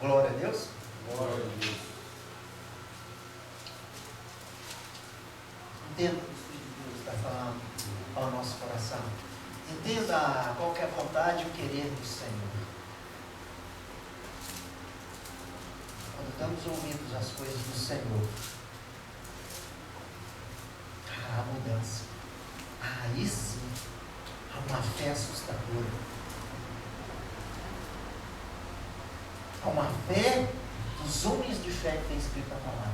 Glória a Deus. Glória a Deus. Entenda o que o Espírito de Deus está falando ao nosso coração. Entenda qual que é a vontade e o querer do Senhor. Quando estamos ouvindo as coisas do Senhor, há mudança. Aí sim, há uma fé assustadora. Há uma fé dos homens de fé que tem escrito a palavra.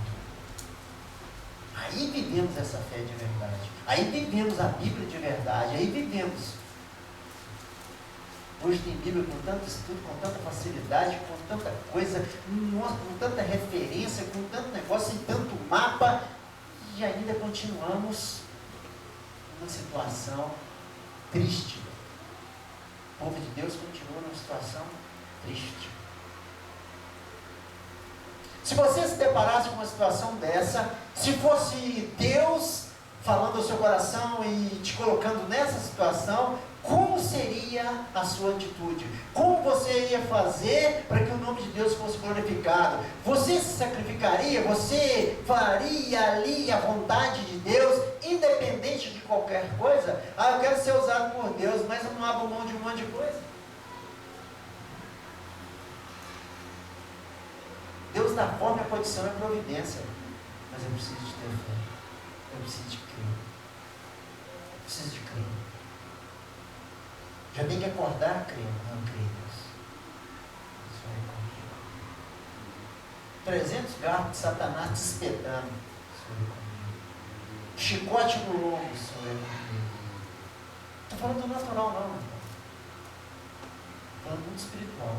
Aí vivemos essa fé de verdade. Aí vivemos a Bíblia de verdade. Aí vivemos. Hoje tem Bíblia com tanto estudo, com tanta facilidade, com tanta coisa, com tanta referência, com tanto negócio, e tanto mapa, e ainda continuamos numa situação triste. O povo de Deus continua numa situação triste. Se você se deparasse com uma situação dessa, se fosse Deus falando ao seu coração e te colocando nessa situação, como seria a sua atitude? Como você ia fazer para que o nome de Deus fosse glorificado? Você se sacrificaria? Você faria ali a vontade de Deus, independente de qualquer coisa? Ah, eu quero ser usado por Deus, mas eu não abro mão de um monte de coisa. Deus dá forma, a condição e a providência. Mas eu preciso de ter fé. Eu preciso de crer. Eu preciso de crer. Já tem que acordar crendo. Não creio, Deus. Isso é comigo. 300 garfos de Satanás te espetando. Isso é comigo. Chicote no lombo. Isso é comigo. Não estou falando do natural, não. Estou falando muito espiritual.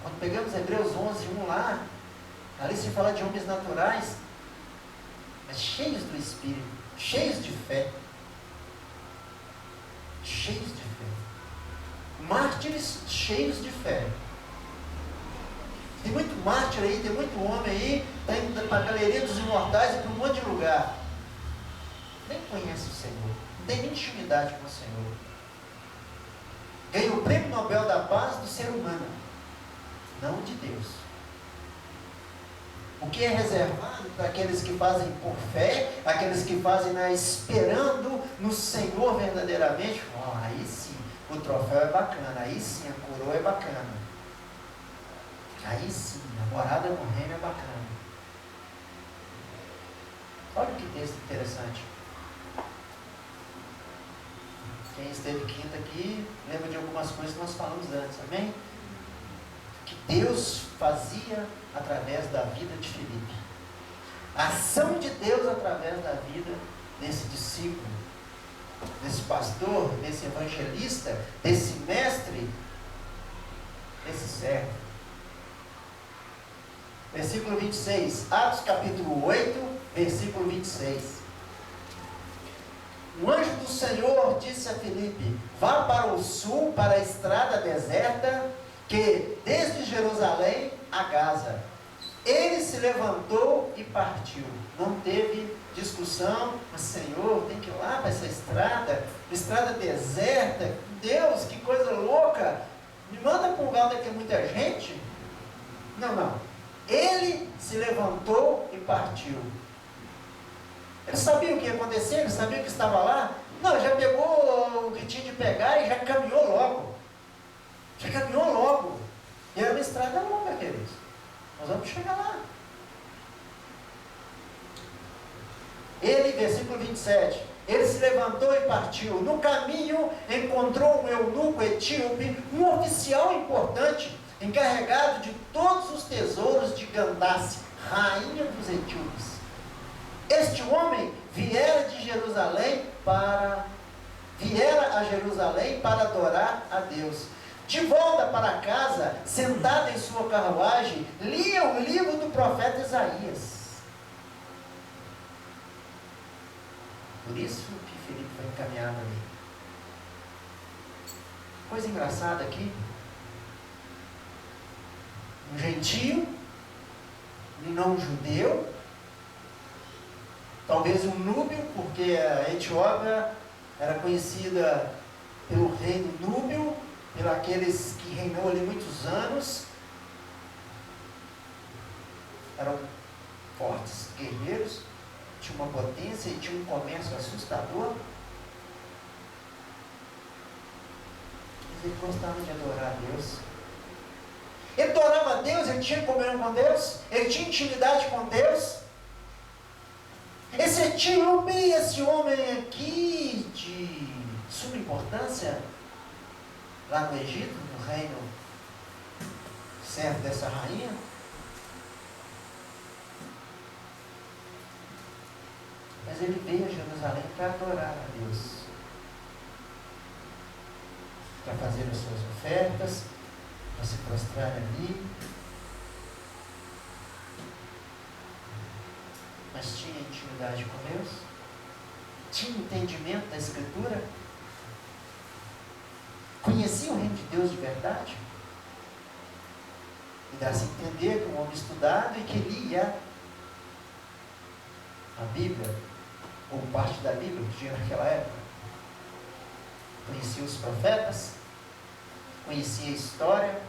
Quando pegamos Hebreus 11:1 lá, ali se fala de homens naturais, mas cheios do Espírito, cheios de fé. Cheios de fé. Mártires cheios de fé. Tem muito mártir aí, tem muito homem aí, está indo para a galeria dos imortais e para um monte de lugar. Nem conhece o Senhor, não tem nem intimidade com o Senhor. Ganha o prêmio Nobel da Paz do ser humano, não de Deus. O que é reservado para aqueles que fazem por fé, aqueles que fazem esperando no Senhor verdadeiramente, aí sim, o troféu é bacana, aí sim, a coroa é bacana, aí sim, a morada no reino é bacana. Olha que texto interessante. Quem esteve quinta aqui, lembra de algumas coisas que nós falamos antes, amém? Que Deus fazia através da vida de Filipe. A ação de Deus através da vida desse discípulo, desse pastor, desse evangelista, desse mestre, desse servo. Versículo 26, Atos capítulo 8, versículo 26. O anjo do Senhor disse a Filipe: vá para o sul, para a estrada deserta, que desde Jerusalém a Gaza. Ele se levantou e partiu. Não teve discussão, mas Senhor, tem que ir lá para essa estrada deserta. Deus, que coisa louca! Me manda para um lugar onde tem muita gente? Não. Ele se levantou e partiu. Ele sabia o que ia acontecer, ele sabia o que estava lá. Não, já pegou o que tinha de pegar e já caminhou logo. E era uma estrada longa, queridos. Nós vamos chegar lá. Ele, versículo 27, ele se levantou e partiu. No caminho encontrou um eunuco etíope, um oficial importante, encarregado de todos os tesouros de Candace, rainha dos etíopes. Este homem viera a Jerusalém para adorar a Deus. De volta para casa, sentado em sua carruagem, lia o livro do profeta Isaías. Por isso que Filipe foi encaminhado ali. Coisa engraçada aqui. Um gentio, um não judeu, talvez um núbio, porque a Etiópia era conhecida pelo reino núbio, pelos que reinou ali muitos anos, eram fortes guerreiros, tinha uma potência e tinha um comércio assustador. Mas ele gostava de adorar a Deus. Ele adorava a Deus, ele tinha comunhão com Deus, ele tinha intimidade com Deus. Esse etíope, esse homem aqui de suma importância, lá no Egito, no reino servo dessa rainha, mas ele veio a Jerusalém para adorar a Deus, para fazer as suas ofertas, para se prostrar ali. Mas tinha intimidade com Deus? Tinha entendimento da Escritura? Conhecia o reino de Deus de verdade? E dá-se a entender que um homem estudado e que lia a Bíblia, ou parte da Bíblia que tinha naquela época. Conhecia os profetas, conhecia a história,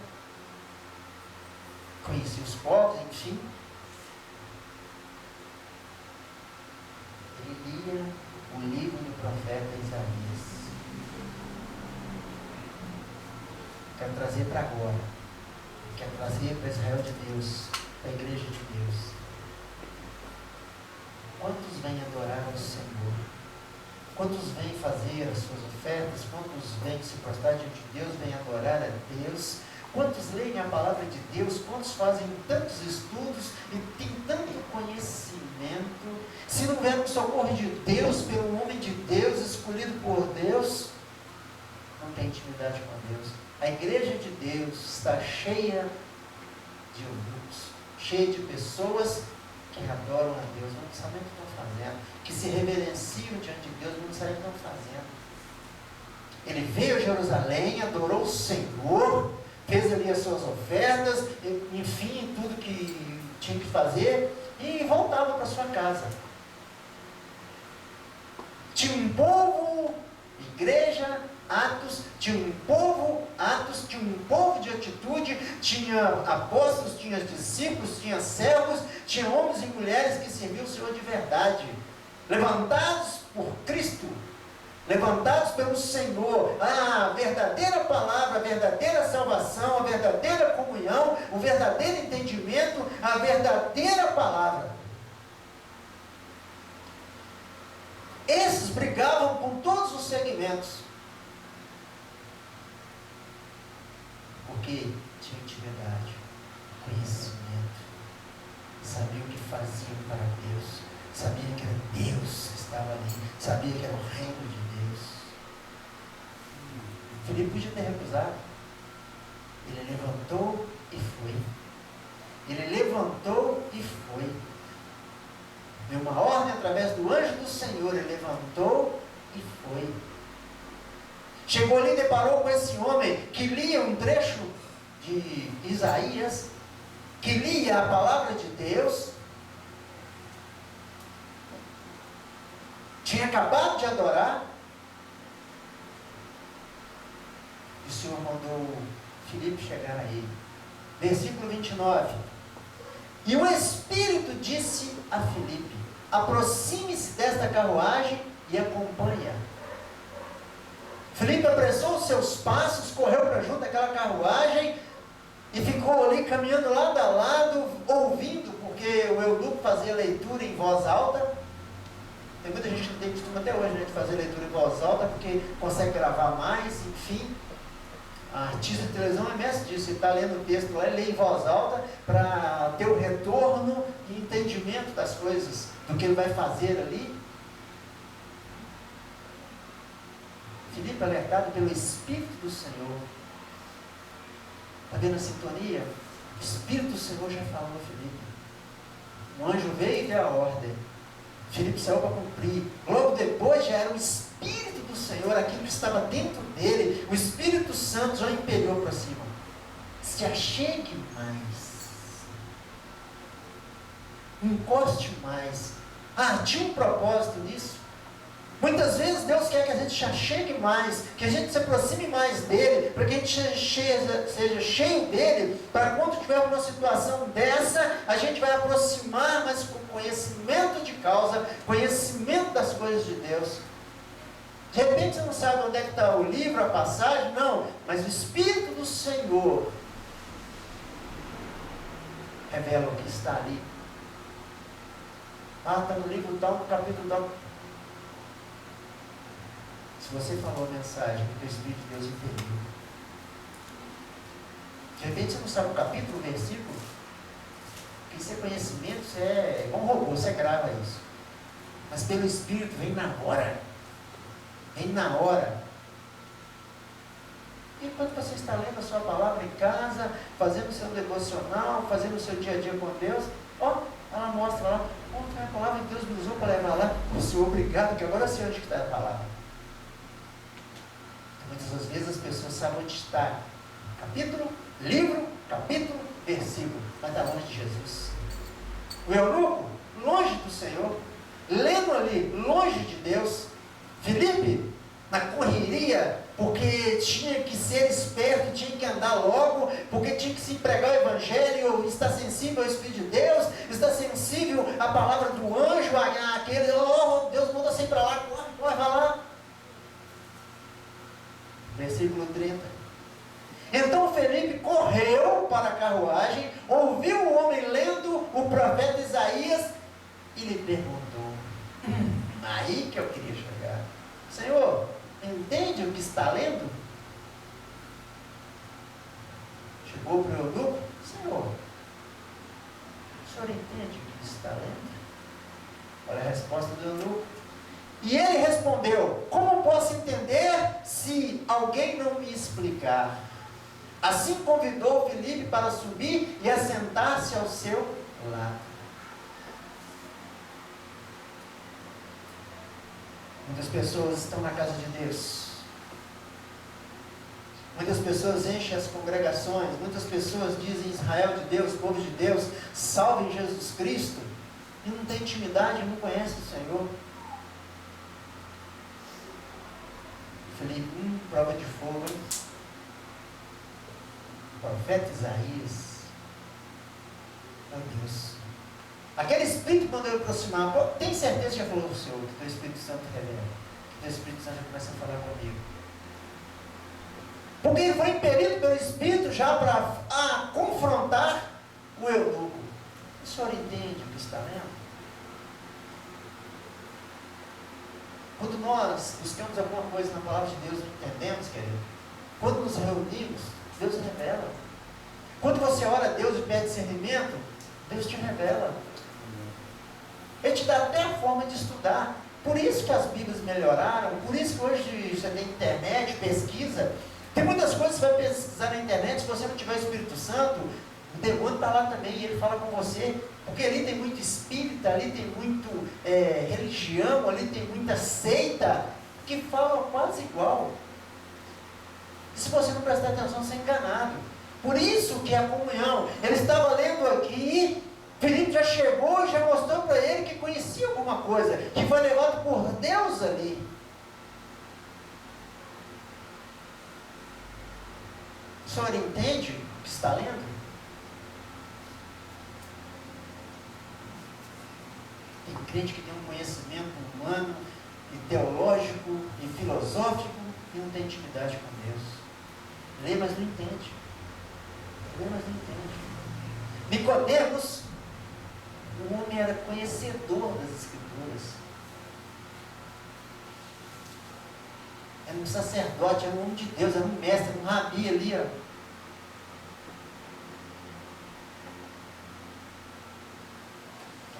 conhecia os povos, enfim. Ele lia o livro do profeta Isaías. Quero trazer para agora. Quero trazer para Israel de Deus, para a igreja de Deus. Quantos vêm adorar ao Senhor? Quantos vêm fazer as suas ofertas? Quantos vêm se prostrar diante de Deus, vêm adorar a Deus? Quantos leem a palavra de Deus? Quantos fazem tantos estudos e têm tanto conhecimento? Se não vier com o socorro de Deus, pelo homem de Deus, escolhido por Deus, não tem intimidade com Deus. A igreja de Deus está cheia de eunucos, cheia de pessoas que adoram a Deus, não sabem o que estão fazendo, que se reverenciam diante de Deus, não sabem o que estão fazendo. Ele veio a Jerusalém, adorou o Senhor, fez ali as suas ofertas, enfim, tudo que tinha que fazer, e voltava para sua casa. Tinha um povo, igreja, Atos, tinha um povo, Atos, tinha um povo de atitude, tinha apóstolos, tinha discípulos, tinha servos, tinha homens e mulheres que serviam o Senhor de verdade, levantados por Cristo, levantados pelo Senhor, a verdadeira palavra, a verdadeira salvação, a verdadeira comunhão, o verdadeiro entendimento, a verdadeira palavra. Esses brigavam com todos os segmentos, porque tinha intimidade, conhecimento, sabia o que faziam para Deus, sabia que era Deus que estava ali, sabia que era o reino de Deus. Filipe podia ter recusado. Ele levantou e foi. Ele levantou e foi. Deu uma ordem através do anjo do Senhor, ele levantou e foi. Chegou ali e deparou com esse homem que lia um trecho de Isaías, que lia a palavra de Deus, tinha acabado de adorar, e o Senhor mandou Filipe chegar a ele. Versículo 29. E o Espírito disse a Filipe: aproxime-se desta carruagem e acompanha. Filipe apressou os seus passos, correu para junto daquela carruagem e ficou ali caminhando lado a lado, ouvindo, porque o eunuco fazia leitura em voz alta. Tem muita gente que tem costume até hoje, né, de fazer leitura em voz alta, porque consegue gravar mais, enfim. A artista de televisão é mestre disso, ele está lendo o texto lá, ele lê em voz alta para ter o retorno e entendimento das coisas, do que ele vai fazer ali. Filipe, alertado pelo Espírito do Senhor, está vendo a sintonia? O Espírito do Senhor já falou a Filipe. O anjo veio e deu a ordem. Filipe saiu para cumprir. Logo depois já era o Espírito do Senhor, aquilo que estava dentro dele. O Espírito Santo já impeliu para cima. Se achegue mais. Encoste mais. Tinha um propósito nisso. Muitas vezes Deus quer que a gente se achegue mais, que a gente se aproxime mais dele, para que a gente seja cheio dele, para quando tiver uma situação dessa, a gente vai aproximar, mas com conhecimento de causa, conhecimento das coisas de Deus. De repente você não sabe onde é que está o livro, a passagem, não, mas o Espírito do Senhor revela o que está ali. Ah, está no livro tal, no capítulo tal. Se você falou a mensagem que o Espírito de Deus impediu, de repente você não sabe o capítulo, o versículo, porque isso é conhecimento, isso é igual um robô, você grava isso. Mas pelo Espírito vem na hora. Vem na hora. E enquanto você está lendo a sua palavra em casa, fazendo o seu devocional, fazendo o seu dia a dia com Deus, ó, ela mostra lá, a palavra que Deus me usou para levar lá. O Senhor, obrigado, que agora eu sei onde está a palavra. Muitas das vezes as pessoas sabem onde está capítulo, livro, capítulo, versículo, mas está longe de Jesus. O eunuco, longe do Senhor, lendo ali, longe de Deus. Filipe, na correria, porque tinha que ser esperto, tinha que andar logo, porque tinha que se pregar o Evangelho, está sensível ao Espírito de Deus, está sensível à palavra do anjo, aquele, oh, Deus manda você ir para lá, corre, vai lá. Versículo 30. Então Felipe correu para a carruagem, ouviu o homem lendo o profeta Isaías e lhe perguntou. Aí que eu queria chegar. Senhor, entende o que está lendo? Chegou para o eunuco. Senhor, o senhor entende o que está lendo? Olha a resposta do eunuco. E ele respondeu: como posso entender se alguém não me explicar? Assim convidou Filipe para subir e assentar-se ao seu lado. Muitas pessoas estão na casa de Deus. Muitas pessoas enchem as congregações. Muitas pessoas dizem Israel de Deus, povo de Deus, salvem Jesus Cristo. E não tem intimidade, não conhece o Senhor. Felipe, prova de fogo, hein? O profeta Isaías. Meu Deus. Aquele Espírito quando eu aproximar, tem certeza que já falou com o Senhor, que o teu Espírito Santo revela, que o teu Espírito Santo já começa a falar comigo. Porque ele foi impelido pelo Espírito já para confrontar o eunuco. O senhor entende o que está lendo? Quando nós buscamos alguma coisa na palavra de Deus, não entendemos, querido. Quando nos reunimos, Deus revela. Quando você ora a Deus e pede discernimento, Deus te revela. Ele te dá até a forma de estudar. Por isso que as Bíblias melhoraram, por isso que hoje você tem internet, pesquisa. Tem muitas coisas que você vai pesquisar na internet, se você não tiver o Espírito Santo, o demônio está lá também e ele fala com você. Porque ali tem muito espírita, ali tem muito religião, ali tem muita seita, que fala quase igual. E se você não prestar atenção, você é enganado. Por isso que a comunhão, ele estava lendo aqui, Filipe já chegou e já mostrou para ele que conhecia alguma coisa, que foi levado por Deus ali. O senhor entende o que está lendo? Tem crente que tem um conhecimento humano, e teológico, e filosófico, e não tem intimidade com Deus. Lê, mas não entende. Lê, mas não entende. Nicodemos, o homem era conhecedor das Escrituras. Era um sacerdote, era um homem de Deus, era um mestre, um rabi ali, ó.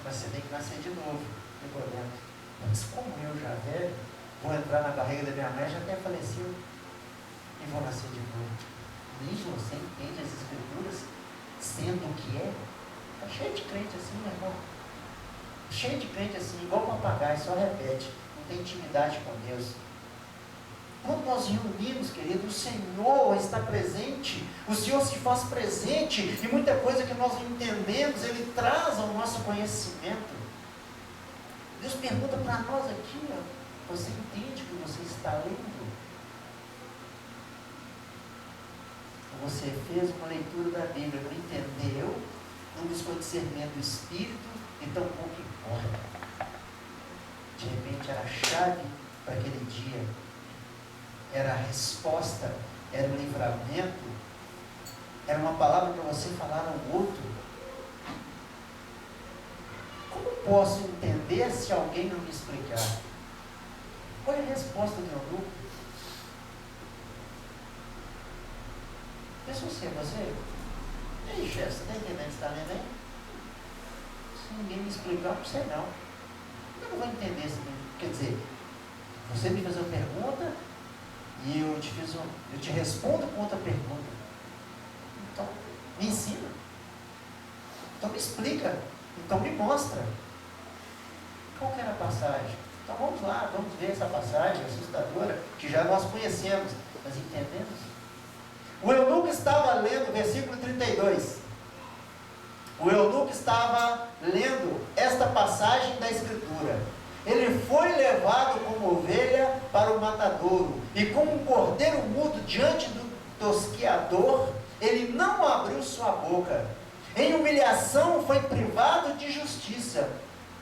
Mas você tem que nascer de novo, Nicodemos. Mas como eu já velho, vou entrar na barriga da minha mãe, já até faleceu, e vou nascer de novo. Nem você entende as Escrituras, sendo o que é? Está cheio de crente assim, meu irmão. Cheio de crente assim, igual papagaio, só repete. Não tem intimidade com Deus. Quando nós reunimos, querido, o Senhor está presente. O Senhor se faz presente. E muita coisa que nós não entendemos, Ele traz ao nosso conhecimento. Deus pergunta para nós aqui, ó, Você entende o que você está lendo? Você fez uma leitura da Bíblia, não entendeu, não buscou discernimento do Espírito, então pouco importa. De repente era a chave para aquele dia, era a resposta, era o livramento, era uma palavra para você falar ao outro. Como posso entender se alguém não me explicar? Qual é a resposta do eunuco? Pensa você. Ei, chefe, você está entendendo o que está lendo aí? Se ninguém me explicar, eu não sei não. Eu não vou entender isso. Quer dizer, você me fez uma pergunta e eu te respondo com outra pergunta. Então, me ensina. Então me explica. Então me mostra. Qual que era a passagem? Então vamos lá, vamos ver essa passagem assustadora, que já nós conhecemos, mas entendemos? O eunuco estava lendo, versículo 32. O eunuco estava lendo esta passagem da Escritura. Ele foi levado como ovelha para o matadouro, e como um cordeiro mudo diante do tosquiador, ele não abriu sua boca. Em humilhação foi privado de justiça.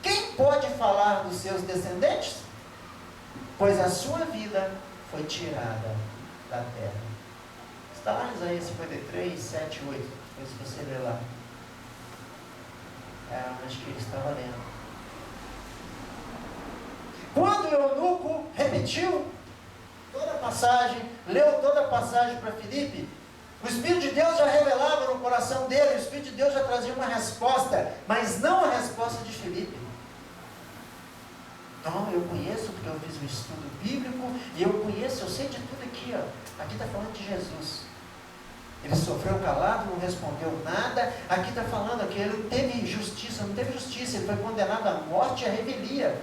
Quem pode falar dos seus descendentes? Pois a sua vida foi tirada da terra. Está lá em Isaías 53, 7, 8. Depois você lê lá. Acho que ele estava lendo. Quando o eunuco repetiu toda a passagem, leu toda a passagem para Filipe, o Espírito de Deus já revelava no coração dele, o Espírito de Deus já trazia uma resposta, mas não a resposta de Filipe. Não, eu conheço porque eu fiz um estudo bíblico, e eu conheço, eu sei de tudo aqui, ó. Aqui está falando de Jesus. Ele sofreu calado, não respondeu nada. Aqui está falando que ele não teve justiça, ele foi condenado à morte e à revelia.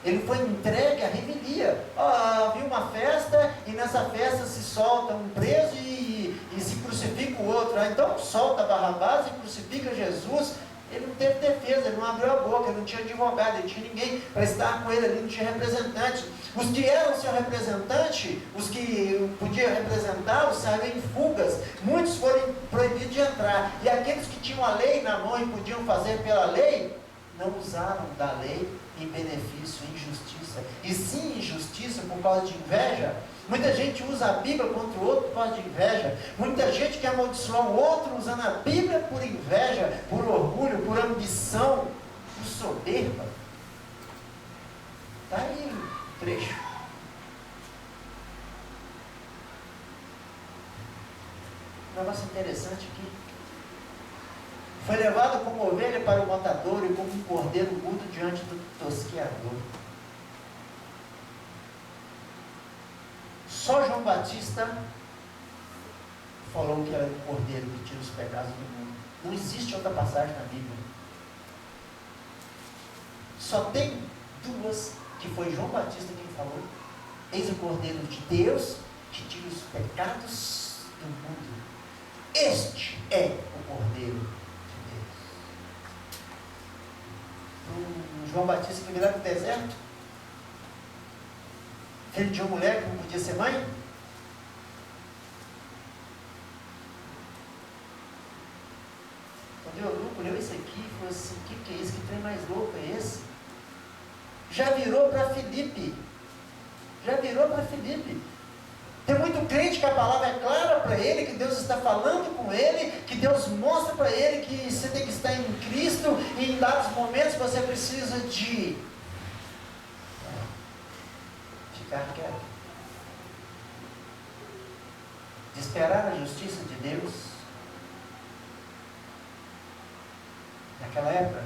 Ele foi entregue à revelia. Havia uma festa, e nessa festa se solta um preso e se crucifica o outro. Então solta Barrabás e crucifica Jesus. Ele não teve defesa, ele não abriu a boca, ele não tinha advogado, ele não tinha ninguém para estar com ele, ele não tinha representante. Os que eram seu representante, os que podiam representá-lo, saíram em fugas. Muitos foram proibidos de entrar. E aqueles que tinham a lei na mão e podiam fazer pela lei, não usaram da lei em benefício, em justiça. E sim em justiça por causa de inveja. Muita gente usa a Bíblia contra o outro por causa de inveja. Muita gente quer amaldiçoar o outro usando a Bíblia por inveja, por orgulho, por ambição, por soberba. Está aí o trecho. Um negócio interessante aqui. Foi levado como ovelha para o matadouro e como um cordeiro mudo diante do tosquiador. Só João Batista falou que era o cordeiro que tira os pecados do mundo. Não existe outra passagem na Bíblia. Só tem duas, que foi João Batista quem falou. Eis o cordeiro de Deus que tira os pecados do mundo. Este é o cordeiro de Deus. João Batista que virá para o deserto, filho de uma mulher que não podia ser mãe. Quando o eunuco leu isso aqui, falou assim: o que é isso? Que trem mais louco é esse? Já virou para Filipe. Tem muito crente que a palavra é clara para ele, que Deus está falando com ele, que Deus mostra para ele que você tem que estar em Cristo, e em dados momentos você precisa de ficar quieto, de esperar a justiça de Deus. Naquela época,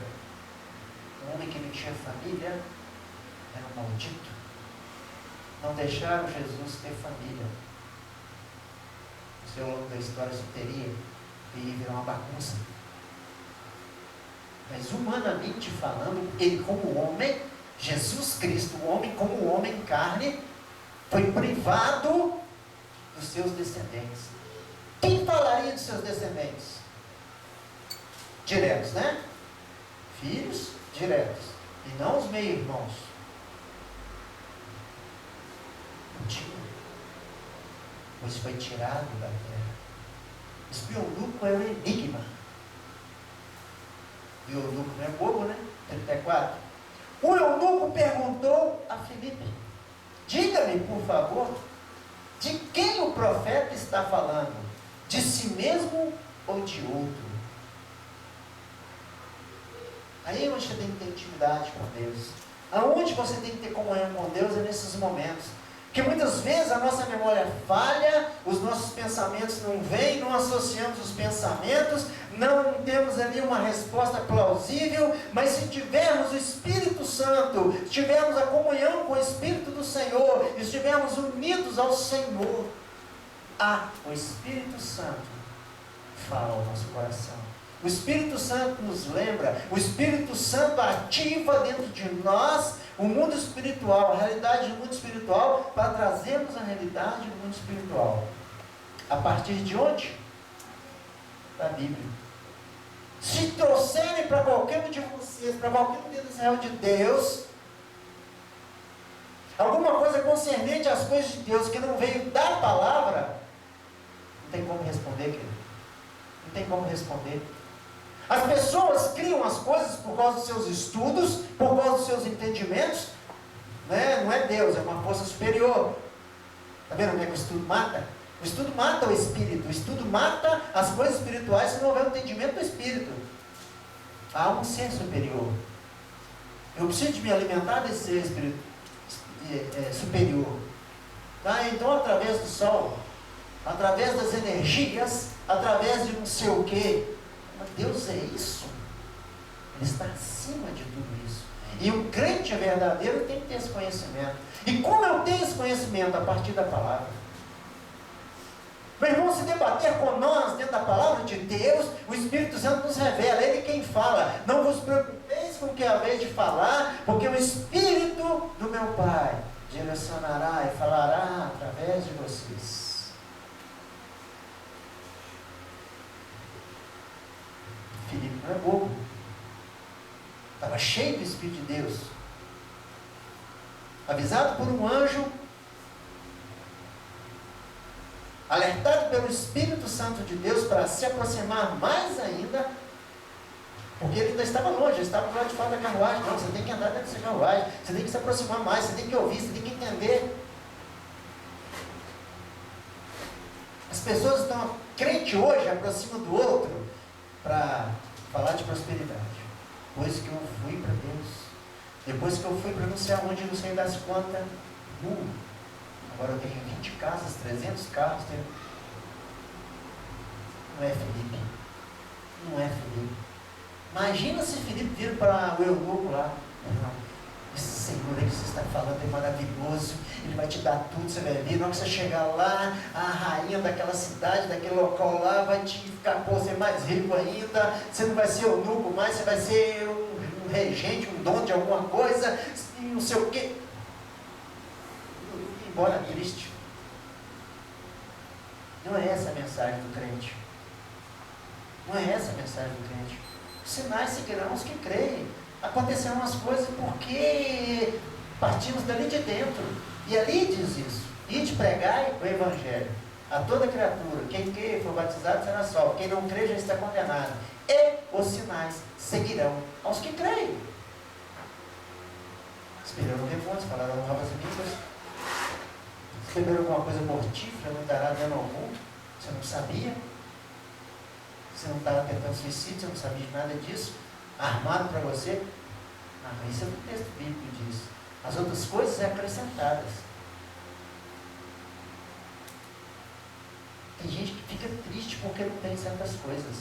um homem que não tinha família era um maldito. Não deixaram Jesus ter família. No seu longo da história isso teria, ia virar uma bagunça. Mas humanamente falando, ele como homem, Jesus Cristo, o homem como homem em carne, foi privado dos seus descendentes. Quem falaria dos seus descendentes? Diretos, né? Filhos diretos, e não os meio-irmãos. tinha, pois foi tirado da terra. Esse eunuco é um enigma. O eunuco não é bobo, né? 34. O eunuco perguntou a Filipe: diga-me, por favor, de quem o profeta está falando? De si mesmo ou de outro? Aí é onde você tem que ter intimidade com Deus. Aonde você tem que ter comunhão com Deus é nesses momentos. Porque muitas vezes a nossa memória falha, os nossos pensamentos não vêm, não associamos os pensamentos, não temos ali uma resposta plausível, mas se tivermos o Espírito Santo, se tivermos a comunhão com o Espírito do Senhor, e estivermos unidos ao Senhor, o Espírito Santo fala ao nosso coração. O Espírito Santo nos lembra, o Espírito Santo ativa dentro de nós o mundo espiritual, a realidade do mundo espiritual, para trazermos a realidade do mundo espiritual. A partir de onde? Da Bíblia. Se trouxerem para qualquer um de vocês, para qualquer um de Israel de Deus, alguma coisa concernente às coisas de Deus que não veio da palavra, não tem como responder, querido. Não tem como responder. As pessoas criam as coisas por causa dos seus estudos, por causa dos seus entendimentos, né? Não é Deus, é uma força superior. Está vendo como é que o estudo mata? O estudo mata o espírito, o estudo mata as coisas espirituais se não houver o entendimento do espírito. Há um ser superior. Eu preciso de me alimentar desse ser superior. Tá? Então, através do sol, através das energias, através de não sei o quê. Mas Deus é isso. Ele está acima de tudo isso. E o crente verdadeiro tem que ter esse conhecimento. E como eu tenho esse conhecimento? A partir da palavra. Meu irmão, se debater com nós dentro da palavra de Deus, o Espírito Santo nos revela, Ele quem fala. Não vos preocupeis com o que é a vez de falar, porque o Espírito do meu Pai direcionará e falará através de vocês. Filipe não é bobo. Estava cheio do Espírito de Deus. Avisado por um anjo, alertado pelo Espírito Santo de Deus para se aproximar mais ainda, porque ele ainda estava longe, ele estava do lado de fora da carruagem. Não, você tem que andar dentro dessa carruagem, você tem que se aproximar mais, você tem que ouvir, você tem que entender. As pessoas estão, crente hoje aproxima do outro para falar de prosperidade. Depois que eu fui para Deus, depois que eu fui para não sei aonde, não sei das contas, agora eu tenho 20 casas, 300 carros. Não é Filipe. Não é Filipe. Imagina se Filipe vira para o eunuco lá. Esse Senhor aí que você está falando é maravilhoso, Ele vai te dar tudo, você vai ver. Na hora que você chegar lá, a rainha daquela cidade, daquele local lá, vai te ficar, pô, ser mais rico ainda. Você não vai ser eunuco mais, você vai ser um regente, um dono de alguma coisa, não sei o quê. Embora triste. Não é essa a mensagem do crente. Não é essa a mensagem do crente. Os sinais seguirão os que creem. Acontecerão as coisas porque partimos dali de dentro. E ali diz isso: ide pregai o Evangelho a toda criatura. Quem crê e for batizado será salvo. Quem não crê já está condenado. E os sinais seguirão aos que creem. Esperando demônios, falaram novas línguas. Se beber alguma coisa mortífera, não dará dano algum. Você não sabia? Você não estava tentando suicídio, você não sabia de nada disso. Armado para você. Isso é o que o texto bíblico diz. As outras coisas são acrescentadas. Tem gente que fica triste porque não tem certas coisas.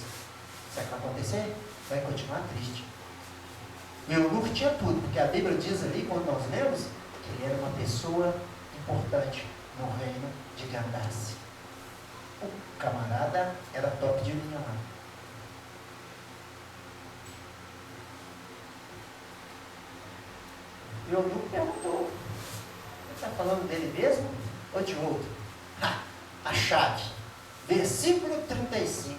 Sabe o que vai acontecer? Vai continuar triste. O eunuco tinha tudo, porque a Bíblia diz ali, quando nós lemos, que ele era uma pessoa importante no reino de Candace. O camarada era top de linha lá. E o eunuco perguntou: você está falando dele mesmo ou de outro? A chave, versículo 35.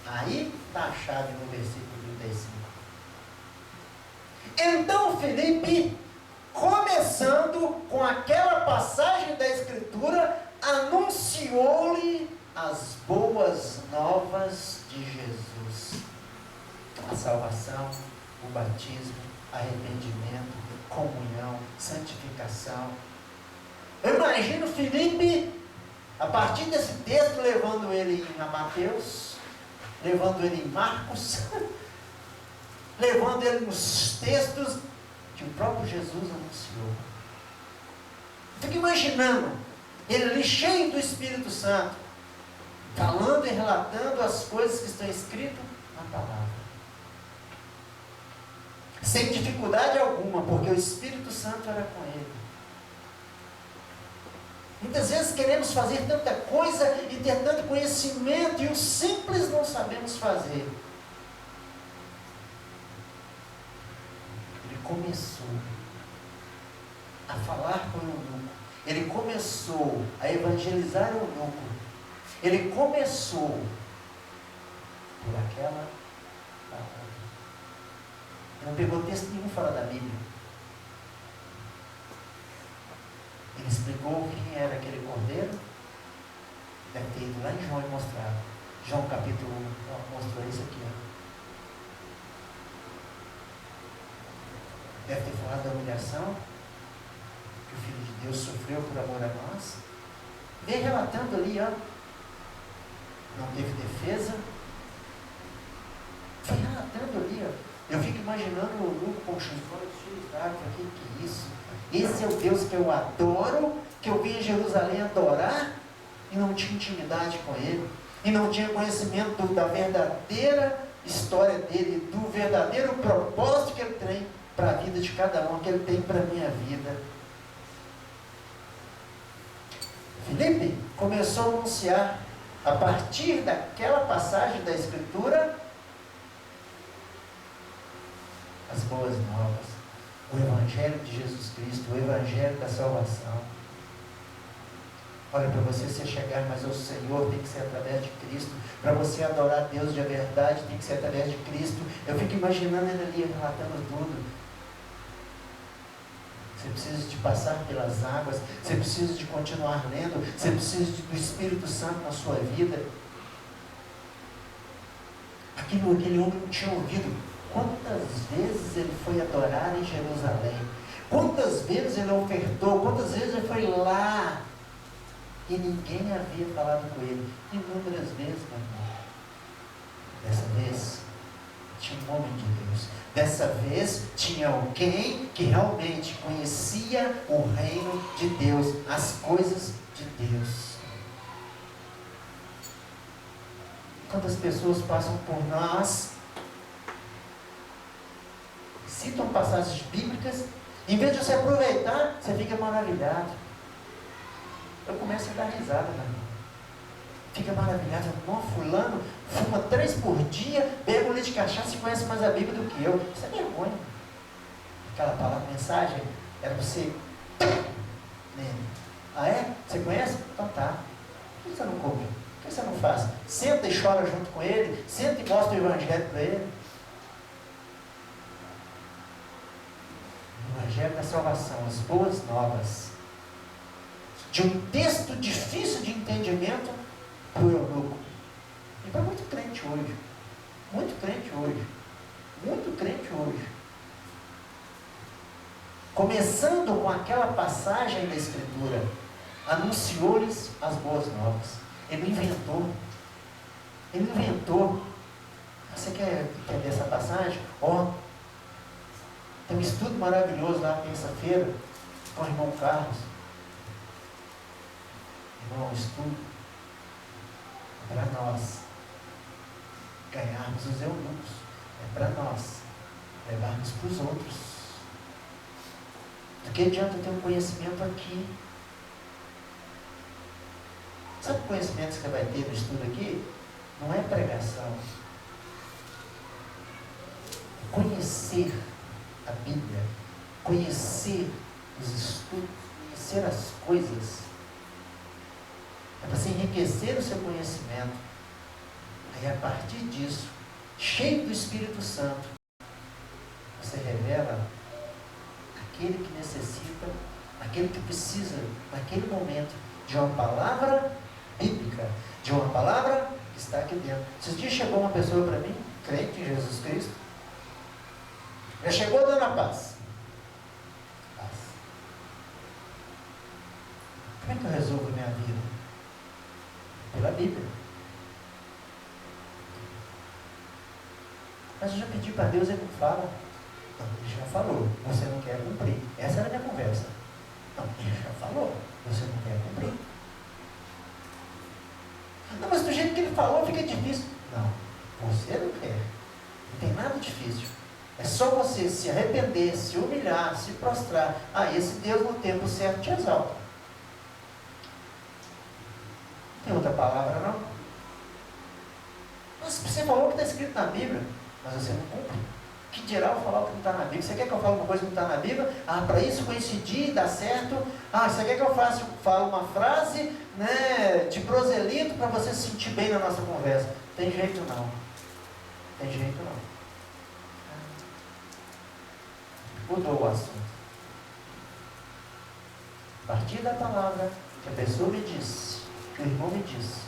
Aí está a chave no versículo 35. Então Filipe, começando com aquela passagem da Escritura, Escritura, anunciou-lhe as boas novas de Jesus. A salvação, o batismo, arrependimento, comunhão, santificação. Eu imagino Filipe, a partir desse texto, levando ele em Mateus, levando ele em Marcos, levando ele nos textos que o próprio Jesus anunciou. Fico imaginando ele ali cheio do Espírito Santo, falando e relatando as coisas que estão escritas na palavra. Sem dificuldade alguma, porque o Espírito Santo era com ele. Muitas vezes queremos fazer tanta coisa e ter tanto conhecimento, e o simples não sabemos fazer. Ele começou a falar com o eunuco. Ele começou a evangelizar o eunuco. Ele começou por aquela palavra. Não pegou texto nenhum fora da Bíblia. Ele explicou quem era aquele cordeiro. Deve ter ido lá em João e mostrado. João capítulo 1 mostrou isso aqui. Deve ter falado da humilhação que o Filho de Deus sofreu por amor a nós. Vem relatando ali, não teve defesa. Foi relatando ali, Eu fico imaginando o eunuco com chifre cheio de água. Que é isso? Esse é o Deus que eu adoro, que eu vim em Jerusalém adorar, e não tinha intimidade com Ele, e não tinha conhecimento da verdadeira história dele, do verdadeiro propósito que Ele tem para a vida de cada um, que Ele tem para a minha vida. Filipe começou a anunciar, a partir daquela passagem da Escritura, as boas novas, o Evangelho de Jesus Cristo, o Evangelho da salvação. Olha, para você se chegar mais ao Senhor, tem que ser através de Cristo. Para você adorar Deus de verdade, tem que ser através de Cristo. Eu fico imaginando ele ali relatando tudo. Você precisa de passar pelas águas, você precisa de continuar lendo, você precisa do Espírito Santo na sua vida. Aquele homem não tinha ouvido. Quantas vezes ele foi adorar em Jerusalém? Quantas vezes ele ofertou? Quantas vezes ele foi lá? E ninguém havia falado com ele. Inúmeras vezes, meu irmão. Dessa vez, tinha um homem de Deus. Dessa vez, tinha alguém que realmente conhecia o reino de Deus, as coisas de Deus. Quantas pessoas passam por nós, citam passagens bíblicas, em vez de você aproveitar, você fica maravilhado. Eu começo a dar risada, meu irmão. Fica maravilhado. Não, fulano fuma 3 por dia, bebe um litro de cachaça e conhece mais a Bíblia do que eu. Isso é vergonha. Aquela palavra, mensagem, era você nele. Ah é? Você conhece? Então tá. Por que você não come? Por que você não faz? Senta e chora junto com ele, senta e mostra o Evangelho para ele. O Evangelho da salvação, as boas novas. De um texto difícil de entendimento para o eunuco. E para muito crente hoje. Muito crente hoje. Muito crente hoje. Começando com aquela passagem da Escritura, anunciou-lhes as boas novas. Ele inventou. Ele inventou. Você quer ver essa passagem? Tem um estudo maravilhoso lá terça-feira com o irmão Carlos. Irmão, estudo para nós ganharmos os eunucos. É para nós levarmos para os outros. Do que adianta ter um conhecimento aqui? Sabe o conhecimento que você vai ter no estudo aqui? Não é pregação. Conhecer a Bíblia, conhecer os estudos, conhecer as coisas. É para você enriquecer o seu conhecimento. Aí a partir disso, cheio do Espírito Santo, você revela aquele que necessita, aquele que precisa, naquele momento, de uma palavra bíblica, de uma palavra que está aqui dentro. Esses dias chegou uma pessoa para mim, crente em Jesus Cristo, já chegou dando a paz. Como é que eu resolvo a minha vida? Pela Bíblia. Mas eu já pedi para Deus, ele não fala. Não, ele já falou, você não quer cumprir. Essa era a minha conversa. Não, ele já falou, você não quer cumprir. Não, mas do jeito que ele falou fica difícil. Não, você não quer. Não tem nada difícil. É só você se arrepender, se humilhar, se prostrar. Ah, esse Deus no tempo certo te exalta. Tem outra palavra não? Mas você falou que está escrito na Bíblia, mas você não cumpre. Que dirá eu falar o que não está na Bíblia? Você quer que eu fale uma coisa que não está na Bíblia? Ah, para isso coincidir, dar certo. Ah, você quer que eu fale uma frase, né, de prosélito para você se sentir bem na nossa conversa? Tem jeito não. Tem jeito não. Mudou o assunto. A partir da palavra que a pessoa me disse, que o irmão me disse,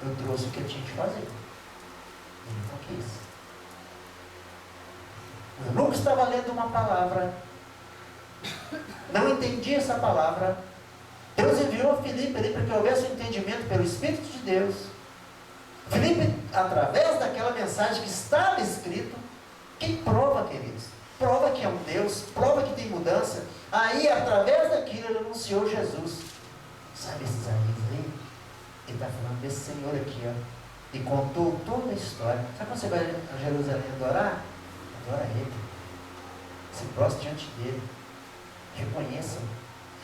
eu trouxe o que eu tinha que fazer. Ele não quis. O eunuco estava lendo uma palavra, não entendia essa palavra. Deus enviou a Filipe ali para que houvesse um entendimento pelo Espírito de Deus. Filipe, através daquela mensagem que estava escrito, quem prova, queridos? Prova que é um Deus, prova que tem mudança. Aí, através daquilo, ele anunciou Jesus. Sabe esses amigos aí? Ele está falando desse Senhor aqui, ó. E contou toda a história. Sabe quando você vai a Jerusalém adorar? Adora Ele. Se prostre diante dele. Reconheça.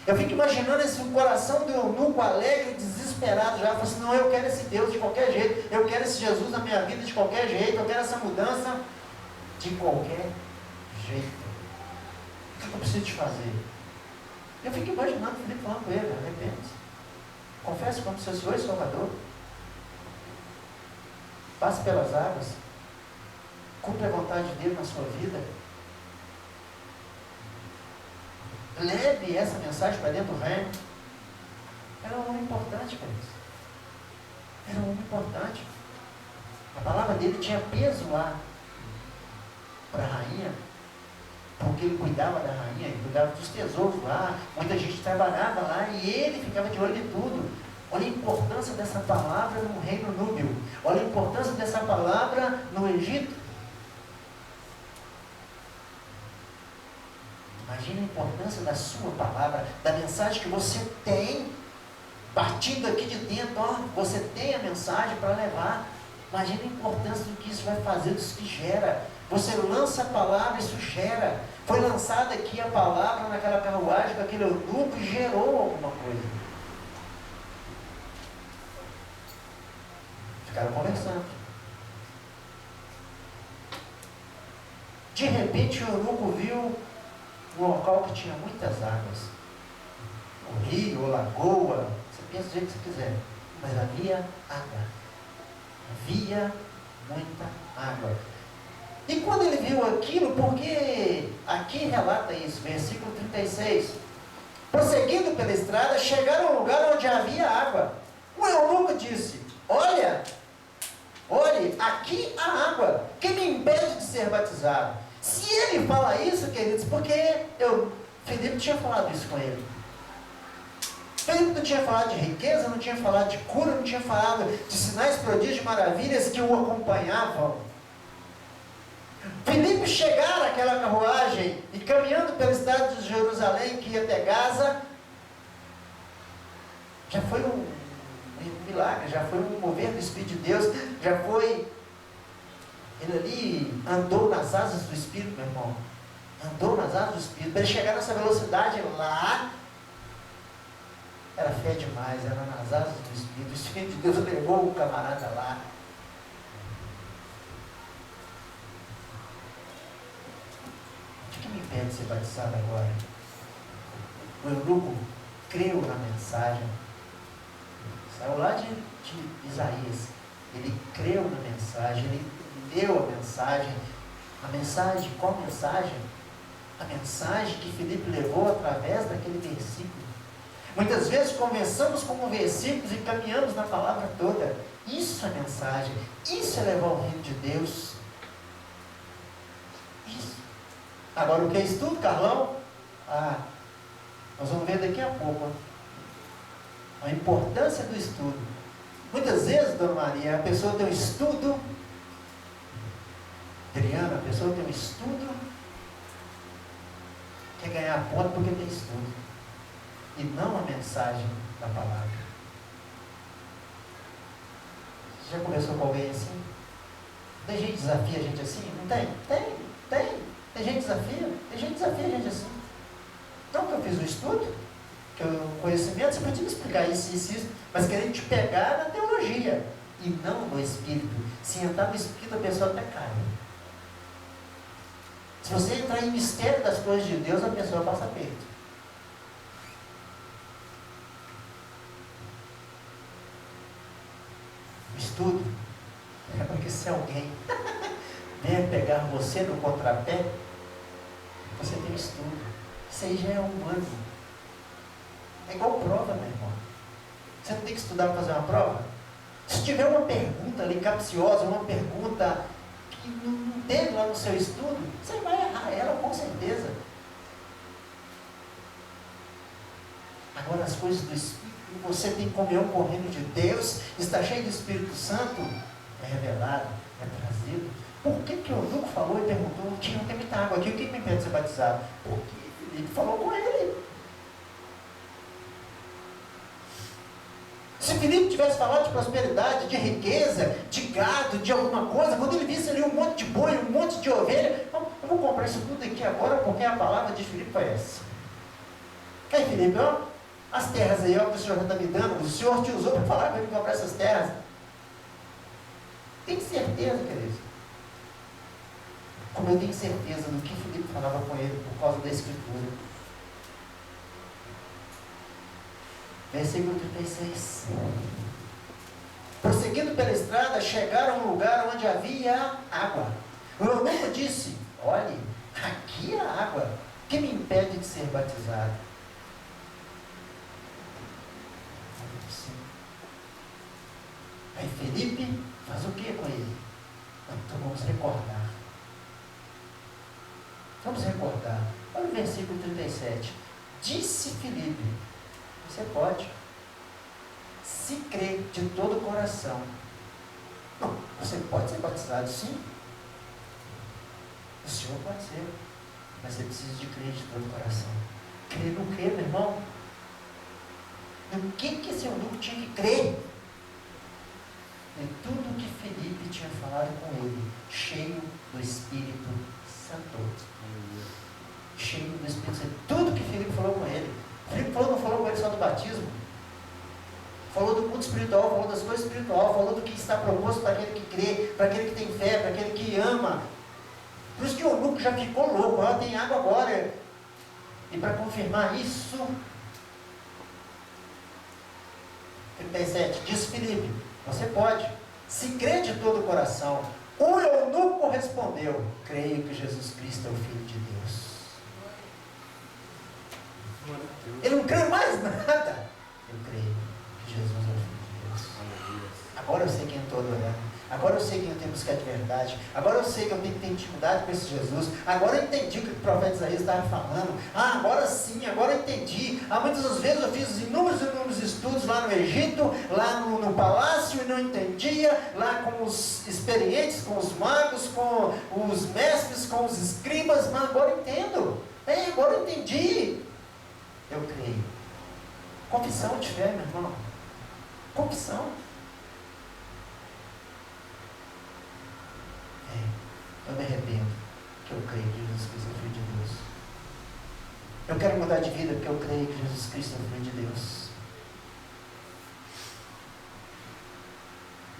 Eu fico imaginando esse coração do eunuco alegre, desesperado já. Fala assim, não, eu quero esse Deus de qualquer jeito. Eu quero esse Jesus na minha vida de qualquer jeito. Eu quero essa mudança de qualquer jeito. O que eu preciso te fazer? Eu fico imaginando o Filipe falando com ele, arrepende-se. Confesse como seu Senhor e Salvador. Passe pelas águas. Cumpra a vontade dele na sua vida. Leve essa mensagem para dentro do reino. Era um homem importante para isso. Era um homem importante. A palavra dele tinha peso lá para a rainha, porque ele cuidava da rainha, ele cuidava dos tesouros lá, muita gente trabalhava lá e ele ficava de olho em tudo. Olha a importância dessa palavra no reino núbio, olha a importância dessa palavra no Egito. Imagina a importância da sua palavra, da mensagem que você tem, partindo aqui de dentro, ó, você tem a mensagem para levar. Imagina a importância do que isso vai fazer, disso que gera. Você lança a palavra, isso gera. Foi lançada aqui a palavra naquela carruagem, com aquele eunuco, e gerou alguma coisa. Ficaram conversando. De repente o eunuco viu um local que tinha muitas águas. Um rio, ou lagoa, você pensa do jeito que você quiser. Mas havia água. Havia muita água. E quando ele viu aquilo, porque aqui relata isso, versículo 36, prosseguindo pela estrada, chegaram ao lugar onde havia água. O eunuco disse, olhe, aqui há água, que me impede de ser batizado? Se ele fala isso, queridos, porque Filipe tinha falado isso com ele. Filipe não tinha falado de riqueza, não tinha falado de cura, não tinha falado de sinais, prodígios, maravilhas que o acompanhavam. Filipe chegar àquela carruagem e caminhando pela estrada de Jerusalém que ia até Gaza, já foi um milagre, já foi um mover do Espírito de Deus, já foi, ele ali andou nas asas do Espírito, meu irmão, andou nas asas do Espírito, para ele chegar nessa velocidade lá, era fé demais, era nas asas do Espírito, o Espírito de Deus levou o camarada lá. O que me impede de ser batizado agora? O eunuco creu na mensagem, saiu lá de Isaías, ele creu na mensagem, ele leu a mensagem, qual mensagem? A mensagem que Filipe levou através daquele versículo. Muitas vezes conversamos com versículos e caminhamos na palavra toda. Isso é mensagem. Isso é levar o reino de Deus. Isso. Agora o que é estudo, Carlão? Nós vamos ver daqui a pouco a importância do estudo. Muitas vezes, Dona Maria, a pessoa tem um estudo, Adriana, a pessoa tem um estudo, quer ganhar ponto porque tem estudo, e não a mensagem da palavra. Você já conversou com alguém assim? Tem gente que desafia a gente assim? Não tem? Tem gente que desafia? Tem gente que desafia a gente assim. Não que eu fiz o estudo, que o conhecimento, você podia me explicar isso, mas querendo te pegar na teologia, e não no Espírito. Se entrar no Espírito, a pessoa até cai. Se você entrar em mistério das coisas de Deus, a pessoa passa perto. O estudo é porque se alguém vier pegar você no contrapé, você tem estudo. Isso aí já é humano. É igual prova, meu irmão. Você não tem que estudar para fazer uma prova? Se tiver uma pergunta ali capciosa, uma pergunta que não teve lá no seu estudo, você vai errar ela com certeza. Agora as coisas do Espírito, você tem comunhão com o reino de Deus, está cheio do Espírito Santo, é revelado, é trazido. Por que o eunuco falou e perguntou, não tem muita água aqui, o que me impede de ser batizado? Porque Filipe falou com ele. Se Filipe tivesse falado de prosperidade, de riqueza, de gado, de alguma coisa, quando ele visse ali um monte de boi, um monte de ovelha, eu vou comprar isso tudo aqui agora, porque a palavra de Filipe foi essa. Aí Filipe, as terras aí, que o Senhor está me dando, o Senhor te usou para falar para ele comprar essas terras. Tem certeza, querido? Como eu tenho certeza do que Filipe falava com ele por causa da Escritura. Versículo 36. Prosseguindo pela estrada, chegaram a um lugar onde havia água. O eunuco disse, olhe, aqui há água, que me impede de ser batizado? Aí Filipe faz o que com ele? Então vamos recordar. Vamos recordar. Olha o versículo 37. Disse Filipe, você pode, se crer de todo o coração. Não, você pode ser batizado, sim. O Senhor pode ser, mas você precisa de crer de todo o coração. Crer no quê, meu irmão? No que esse eunuco tinha que crer? Em tudo que Filipe tinha falado com ele, cheio do Espírito Santo. Cheio do Espírito Santo. Tudo que Filipe falou com ele. Filipe não falou com ele só do batismo. Falou do mundo espiritual, falou das coisas espirituais, falou do que está proposto para aquele que crê, para aquele que tem fé, para aquele que ama. Por isso que o eunuco já ficou louco, tem água agora. E para confirmar isso, 37, diz Filipe, você pode, se crê de todo o coração. O eunuco respondeu, creio que Jesus Cristo é o Filho de Deus. Ele não crê mais nada. Eu creio que Jesus é o Filho de Deus. Agora eu sei quem eu estou adorando. Agora eu sei quem eu tenho que buscar de verdade. Agora eu sei que eu tenho que ter intimidade com esse Jesus. Agora eu entendi o que o profeta Isaías estava falando. Agora sim, agora eu entendi. Muitas das vezes eu fiz inúmeros estudos lá no Egito, lá no palácio, e não entendia. Lá com os experientes, com os magos, com os mestres, com os escribas. Mas agora eu entendo. Agora eu entendi. Eu creio. Confissão de fé, meu irmão. Confissão. Eu me arrependo, que eu creio que Jesus Cristo é o Filho de Deus. Eu quero mudar de vida porque eu creio que Jesus Cristo é o Filho de Deus.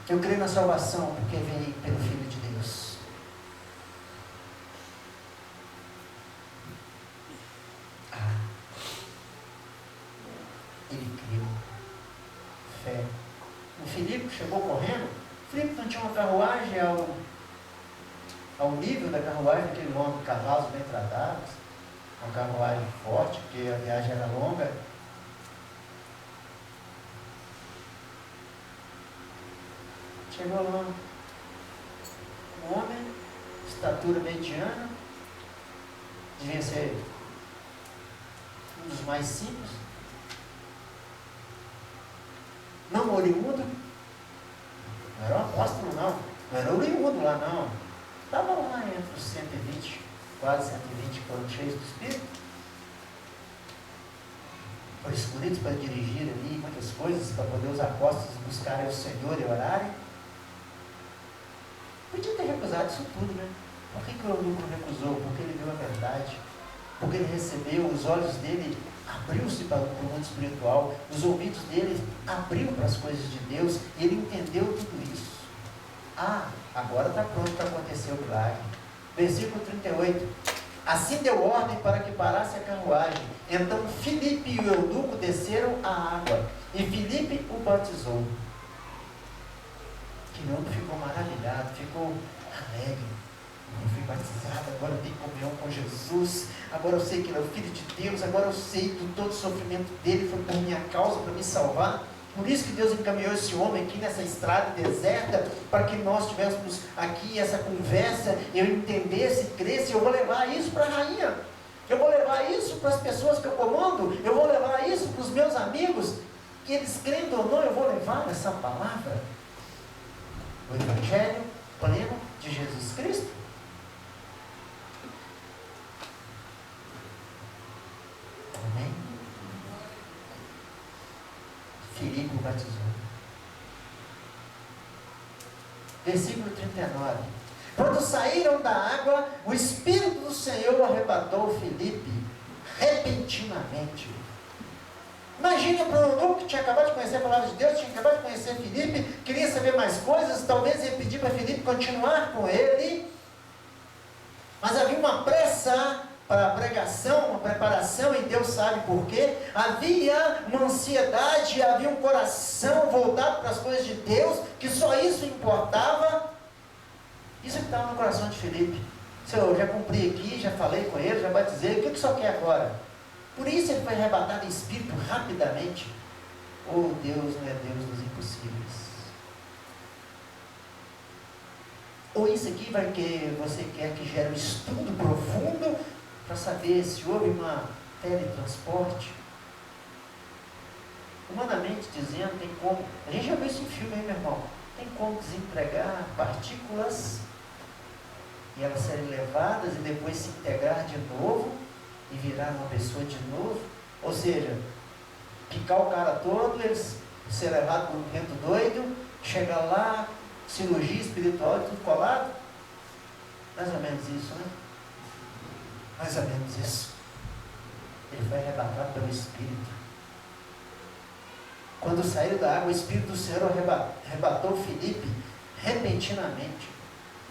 Eu creio na salvação porque vem pelo Filho de Deus. Ele creu. Fé. O Filipe chegou correndo. O Filipe não tinha uma carruagem ao nível da carruagem daquele homem, cavalos bem tratados, uma carruagem forte, porque a viagem era longa. Chegou lá um homem, estatura mediana, devia ser um dos mais simples, não oriundo, não era um apóstolo não era oriundo lá não, estava lá entre os 120, quase 120 que foram cheios do Espírito, foram escolhidos para dirigir ali muitas coisas, para poder os apóstolos buscarem o Senhor e orarem. Podia ter recusado isso tudo, né? Por que o eunuco recusou? Porque ele viu a verdade, porque ele recebeu, os olhos dele abriu-se para o mundo espiritual, os ouvidos dele abriu para as coisas de Deus, e ele entendeu tudo isso. Agora está pronto para acontecer o milagre. Versículo 38. Assim deu ordem para que parasse a carruagem. Então Filipe e o eunuco desceram à água, e Filipe o batizou. Que eunuco ficou maravilhado, ficou alegre. Eu fui batizado, agora eu tenho comunhão com Jesus, agora eu sei que ele é o Filho de Deus, agora eu sei que todo o sofrimento dele foi por minha causa, para me salvar. Por isso que Deus encaminhou esse homem aqui nessa estrada deserta, para que nós tivéssemos aqui essa conversa, eu entendesse, cresce. Eu vou levar isso para a rainha, eu vou levar isso para as pessoas que eu comando, eu vou levar isso para os meus amigos, que eles crendo ou não, eu vou levar essa palavra, o Evangelho pleno de Jesus Cristo. Amém? Filipe o batizou. Versículo 39. Quando saíram da água, o Espírito do Senhor arrebatou Filipe repentinamente. Imagina para o eunuco que tinha acabado de conhecer a palavra de Deus, tinha acabado de conhecer Filipe, queria saber mais coisas, talvez ia pedir para Filipe continuar com ele, mas havia uma pressa para a pregação, uma preparação, e Deus sabe por quê. Havia uma ansiedade, havia um coração voltado para as coisas de Deus, que só isso importava. Isso que estava no coração de Filipe. Senhor, eu já cumpri aqui, já falei com ele, já batizei, o que o Senhor quer agora? Por isso ele foi arrebatado em espírito rapidamente. Oh, Deus não é Deus dos impossíveis. Ou isso aqui vai que você quer que gere um estudo profundo para saber se houve uma teletransporte? Humanamente dizendo, tem como, a gente já viu isso em filme, hein, meu irmão? Tem como desempregar partículas e elas serem levadas e depois se integrar de novo e virar uma pessoa de novo? Ou seja, picar o cara todo, eles ser levado por um vento doido, chegar lá, cirurgia espiritual e tudo colado? Mais ou menos isso, né? Mais ou menos isso. Ele foi arrebatado pelo Espírito. Quando saíram da água, o Espírito do Senhor arrebatou Filipe repentinamente.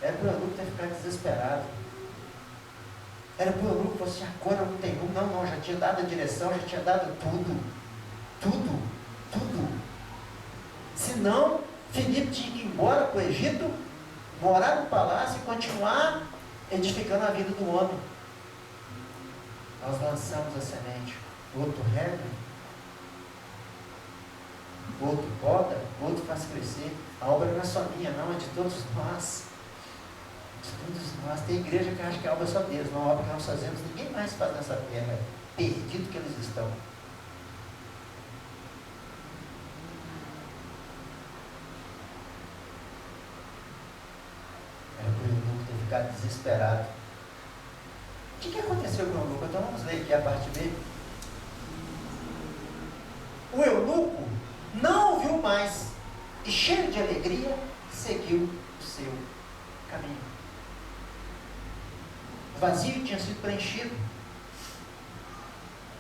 Era para o eunuco ter ficado desesperado. Era para o eunuco falar assim, agora eu não tenho rumo. Não, já tinha dado a direção, já tinha dado tudo. Tudo. Senão, Filipe tinha que ir embora para o Egito, morar no palácio e continuar edificando a vida do homem. Nós lançamos a semente, o outro rega, o outro poda, o outro faz crescer. A obra não é só minha, não, é de todos nós. De todos nós. Tem igreja que acha que a obra é só deles, não, a obra que nós fazemos, ninguém mais faz nessa terra, é perdido que eles estão. Era por eunuco ter ficado desesperado. O que aconteceu com o eunuco? Então vamos ler aqui a parte B. O eunuco não ouviu mais e, cheio de alegria, seguiu o seu caminho. O vazio tinha sido preenchido.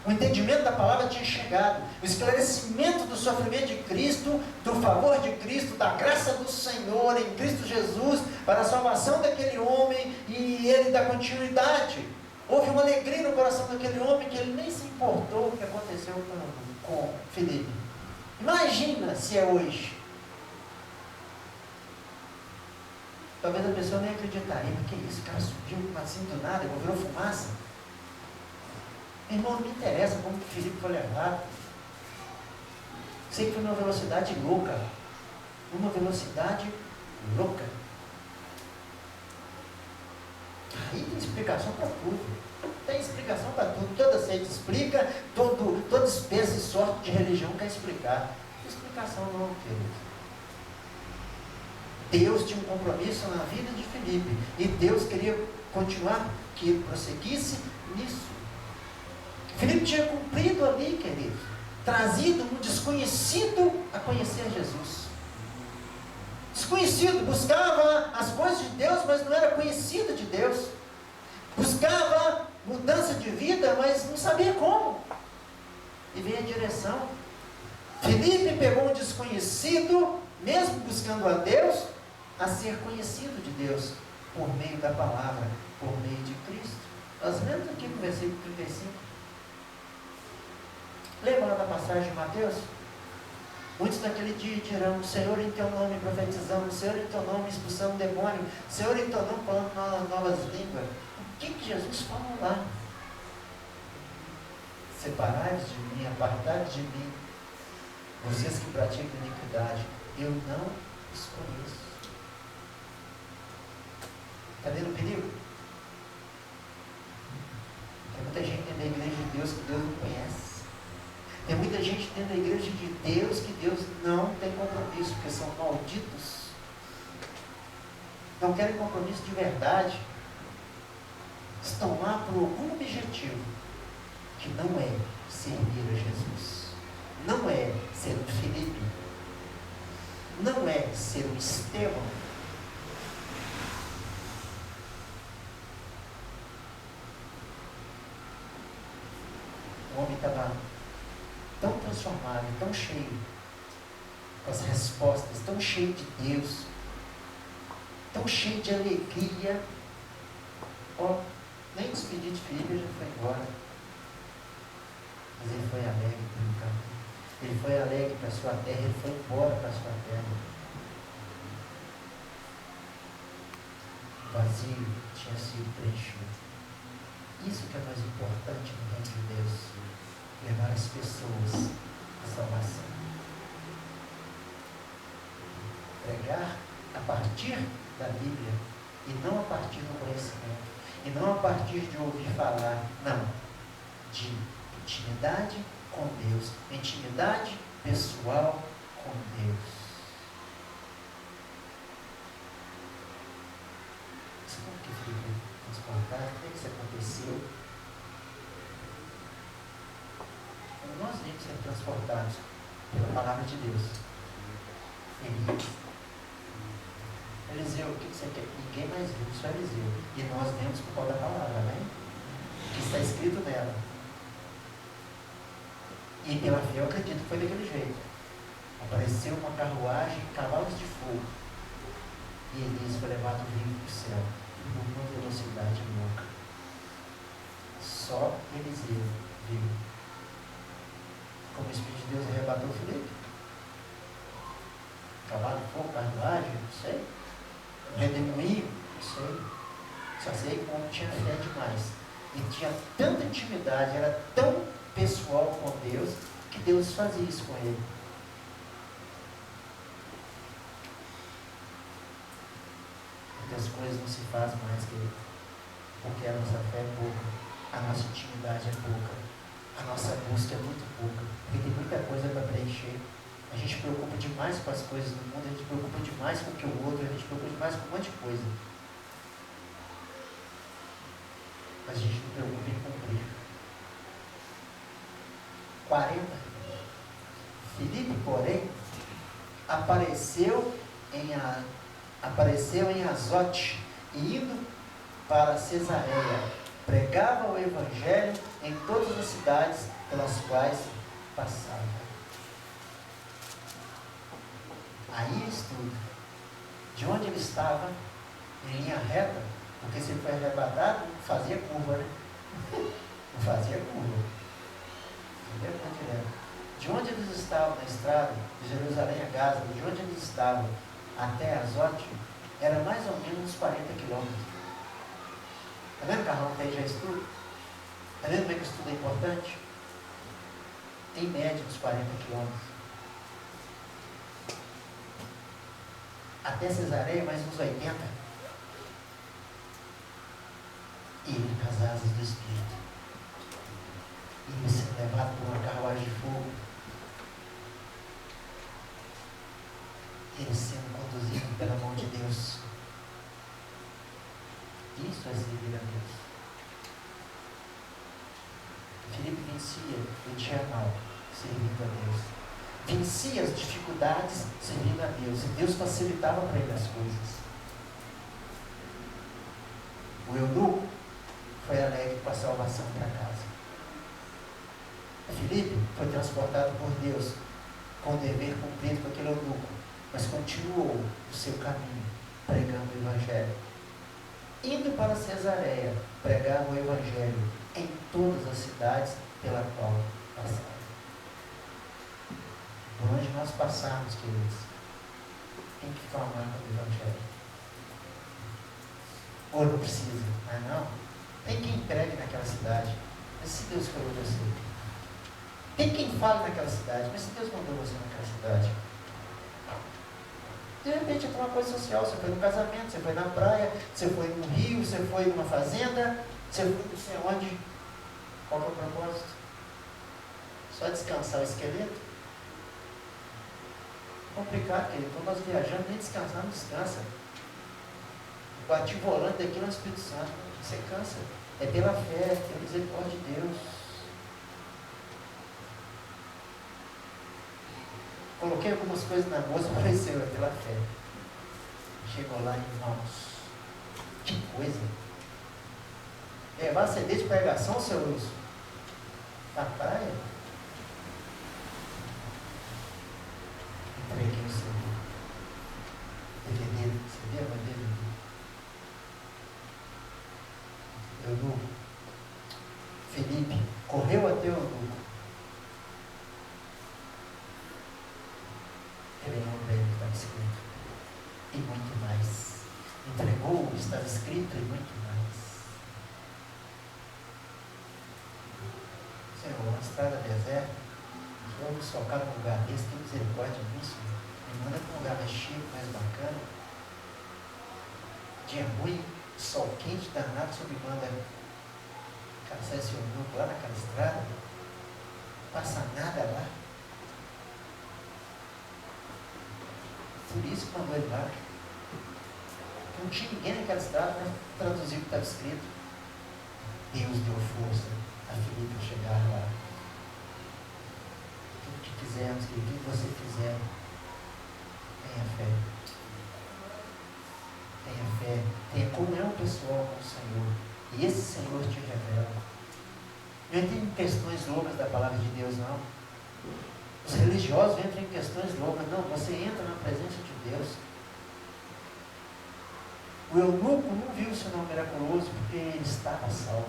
O entendimento da palavra tinha chegado. O esclarecimento do sofrimento de Cristo, do favor de Cristo, da graça do Senhor em Cristo Jesus, para a salvação daquele homem e ele da continuidade. Houve uma alegria no coração daquele homem que ele nem se importou o que aconteceu com Filipe. Imagina se é hoje. Talvez a pessoa nem acreditaria, mas que isso, o cara subiu assim do nada, virou fumaça. Meu irmão, não me interessa como que Filipe foi levado. Sei que foi numa velocidade louca, uma velocidade louca. Aí tem explicação para tudo. Tem explicação para tudo. Toda seita explica, toda espécie e sorte de religião quer explicar. Não tem explicação não, querido. Deus tinha um compromisso na vida de Filipe. E Deus queria continuar, que ele prosseguisse nisso. Filipe tinha cumprido ali, querido. Trazido um desconhecido a conhecer Jesus. Desconhecido, buscava as coisas de Deus, mas não era conhecido de Deus. Buscava mudança de vida, mas não sabia como. E veio a direção. Filipe pegou um desconhecido, mesmo buscando a Deus, a ser conhecido de Deus, por meio da palavra, por meio de Cristo. Nós lemos aqui no versículo 35. Lembra lá da passagem de Mateus? Muitos naquele dia dirão: Senhor, em teu nome profetizamos, Senhor, em teu nome expulsamos demônio, Senhor, em teu nome falando novas línguas. O que Jesus falou lá? Separai-vos de mim, apartai-vos de mim, vocês que praticam iniquidade, eu não os conheço. Está vendo o perigo? Tem muita gente dentro da igreja de Deus que Deus não conhece. Tem muita gente dentro da igreja de Deus que Deus não tem compromisso, porque são malditos. Não querem compromisso de verdade. Estão lá por algum objetivo, que não é servir a Jesus. Não é ser um Filipe. Não é ser um Estevão. O homem estava tão transformado, tão cheio, com as respostas, tão cheio de Deus, tão cheio de alegria. Ó, nem despedir de Filipe, ele já foi embora. Mas ele foi alegre para o campo. Ele foi alegre para a sua terra, ele foi embora para a sua terra. O vazio tinha sido preenchido. Isso que é mais importante no reino de Deus. Levar as pessoas à salvação. Pregar a partir da Bíblia e não a partir do conhecimento. E não a partir de ouvir falar. Não. De intimidade com Deus. Intimidade pessoal com Deus. Isso como que fica transportado? O que isso aconteceu? Quando nós vimos ser transportados pela palavra de Deus, Eliseu, o que você quer? Ninguém mais viu, só Eliseu. E nós vemos por causa da palavra, né? O que está escrito nela. E pela fé eu acredito que foi daquele jeito. Apareceu uma carruagem, cavalos de fogo. E Elias foi levado vivo para o céu, numa velocidade louca. Só Eliseu viu. Como o Espírito de Deus arrebatou Filipe. Cavalo de fogo, carruagem, não sei. Redemoinho, não sei. Só sei que o homem tinha fé demais. E tinha tanta intimidade, era tão pessoal com Deus, que Deus fazia isso com ele. Muitas coisas não se fazem mais, querido, porque a nossa fé é pouca, a nossa intimidade é pouca, a nossa busca é muito pouca, porque tem muita coisa para preencher. A gente se preocupa demais com as coisas do mundo, a gente se preocupa demais com o que o outro, a gente se preocupa demais com um monte de coisa. Mas a gente não preocupa em cumprir. 40. Filipe, porém, apareceu em Azote e indo para Cesareia, pregava o evangelho em todas as cidades pelas quais passava. Aí estuda. De onde ele estava, em linha reta, porque se ele foi arrebatado, não fazia curva, né? Não fazia curva. De onde eles estavam na estrada, de Jerusalém a Gaza, de onde eles estavam até Azote, era mais ou menos uns 40 quilômetros. Está vendo que a Carlão já estuda? Está vendo como é que o estudo é importante? Em média, uns 40 quilômetros. até Cesareia, mais uns 80. E ele com as asas do Espírito. E ele sendo levado por uma carruagem de fogo. Ele sendo conduzido pela mão de Deus. Isso é servir a Deus. Filipe vencia o dia mal, servindo a Deus. Vencia as dificuldades, servindo a Deus. E Deus facilitava para ele as coisas. O eunuco foi alegre com a salvação para casa. Filipe foi transportado por Deus com o dever cumprido com aquele eunuco, mas continuou o seu caminho, pregando o Evangelho. Indo para Cesareia, pregava o Evangelho em todas as cidades pela qual passava. Por onde nós passarmos, queridos, tem que ficar uma marca do Evangelho. Ou não precisa, mas não. Tem quem pregue naquela cidade, mas se Deus falou você. Tem quem fale naquela cidade, mas se Deus mandou você naquela cidade. De repente é uma coisa social, você foi no casamento, você foi na praia, você foi no rio, você foi numa fazenda, você foi não sei onde. Qual que é o propósito? Só descansar o esqueleto? Complicado, querido. Quando nós viajamos, nem descansar, não descansa. Bati volante daqui no Espírito Santo, você cansa. É pela fé, pela misericórdia de Deus. Coloquei algumas coisas na bolsa, apareceu, é pela fé. Chegou lá, irmãos. Que coisa. Levar CD de pregação, seu Wilson? Na praia? Entreguei o CD. DVD, CD é uma DVD. Eunuco. Filipe correu até o eunuco. Revelou para ele o que estava escrito. E muito mais. Entregou o que estava escrito e muito mais. Senhor, uma estrada deserta, vamos socar num lugar desse, tem misericórdia disso. Me manda para um lugar mais chique, mais bacana. Dia ruim, sol quente, danado, só me manda caçar esse eunuco lá naquela estrada. Não passa nada lá. Por isso que mandou ele lá. Não tinha ninguém naquela estrada, né? Traduziu o que estava escrito. Deus deu força a Filipe chegar lá. Tudo que fizermos, o que você fizer, tenha fé. Tenha fé. Tenha comunhão pessoal com o Senhor. E esse Senhor te revela. Não entre em questões loucas da palavra de Deus, não. Os religiosos entram em questões loucas. Não, você entra na presença de Deus. O eunuco não viu o sinal miraculoso porque ele estava salvo.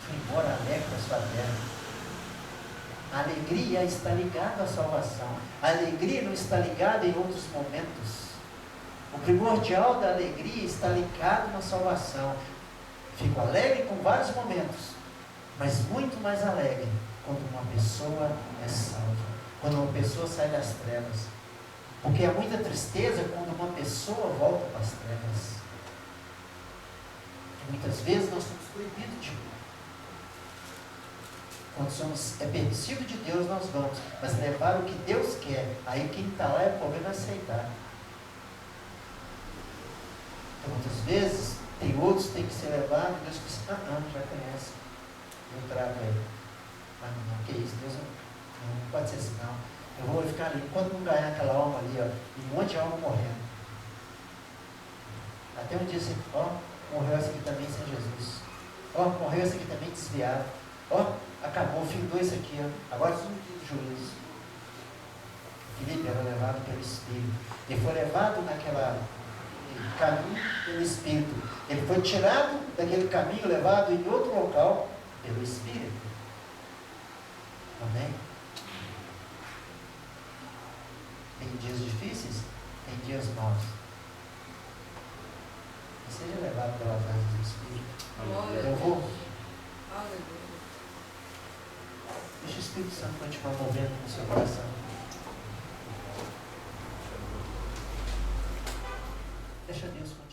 Foi embora alegre para sua terra. A alegria está ligada à salvação. A alegria não está ligada em outros momentos. O primordial da alegria está ligado na salvação. Fico alegre com vários momentos, mas muito mais alegre quando uma pessoa é salva, quando uma pessoa sai das trevas. Porque há muita tristeza quando uma pessoa volta para as trevas. E muitas vezes nós somos proibidos de ir. Quando é permitido de Deus, nós vamos, mas levar o que Deus quer, aí quem está lá é o problema aceitar. Então, muitas vezes, tem outros que têm que ser levados, e Deus diz, já conhece, eu trago ele. Mas não, que isso, Deus não pode ser assim, não. Eu vou ficar ali, enquanto não ganhar aquela alma ali, ó, e um monte de alma morrendo. Até um dia você, morreu essa aqui também sem Jesus. Morreu essa aqui também desviado. Acabou, findou isso aqui, agora só um dia de juízo. Filipe era levado pelo Espírito. Ele foi levado naquela caminho pelo Espírito. Ele foi tirado daquele caminho, levado em outro local pelo Espírito. Amém? Tem dias difíceis, tem dias maus. Seja levado pelas asas do Espírito. Eu vou. Deixa o Espírito Santo continuar movendo no seu coração. Deixa Deus contigo.